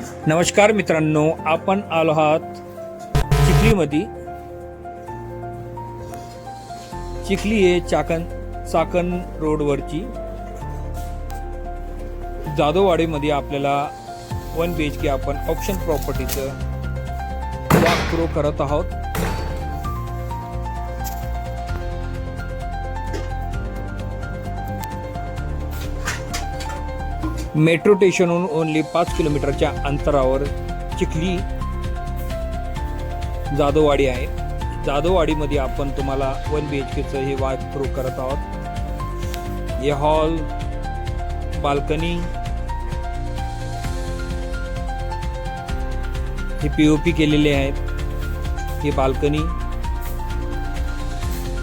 नमस्कार मित्रांनो, आपण आलो आहात चिखलीमध्ये. चिखली हे चाकण रोडवरची जाधववाडीमध्ये आपल्याला 1 BHK आपण ऑप्शन प्रॉपर्टीचं वॉक थ्रू करत आहोत. मेट्रो स्टेशनहून ओनली 5 किलोमीटरच्या अंतरावर चिखली जाधववाडी आहे. जाधववाडीमध्ये आपण तुम्हाला 1 BHKचं हे वॉक थ्रू करत आहोत. हे हॉल, बाल्कनी, हे POP केलेले आहेत. हे बाल्कनी,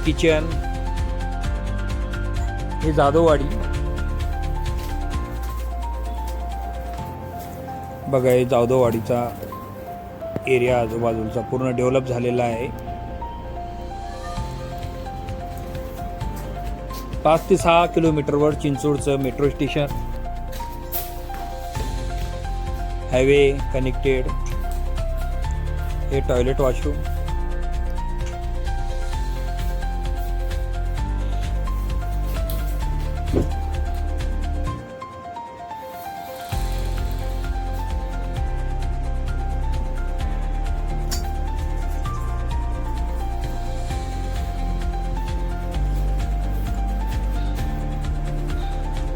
किचन, हे जाधववाडी बघा. हे जाधववाडीचा एरिया आजूबाजूचा पूर्ण डेव्हलप झालेला आहे. 5 ते 6 किलोमीटरवर चिंचोडचं मेट्रो स्टेशन, हायवे कनेक्टेड. हे टॉयलेट वॉशरूम,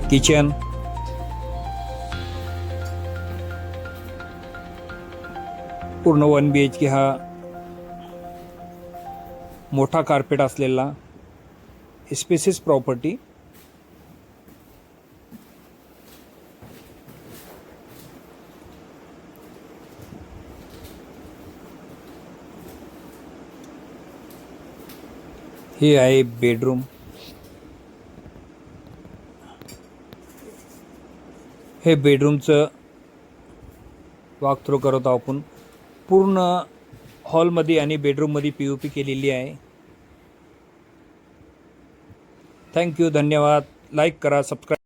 किचन, पूर्ण 1 BHK हा मोठा कार्पेट असलेला स्पेसिस प्रॉपर्टी. हे आहे बेडरूम. हे बेडरूमचं वॉक थ्रू करत आहोत आपण. पूर्ण हॉलमध्ये आणि बेडरूममध्ये POP केलेली आहे. थँक्यू, धन्यवाद. लाईक करा, सबस्क्राईब.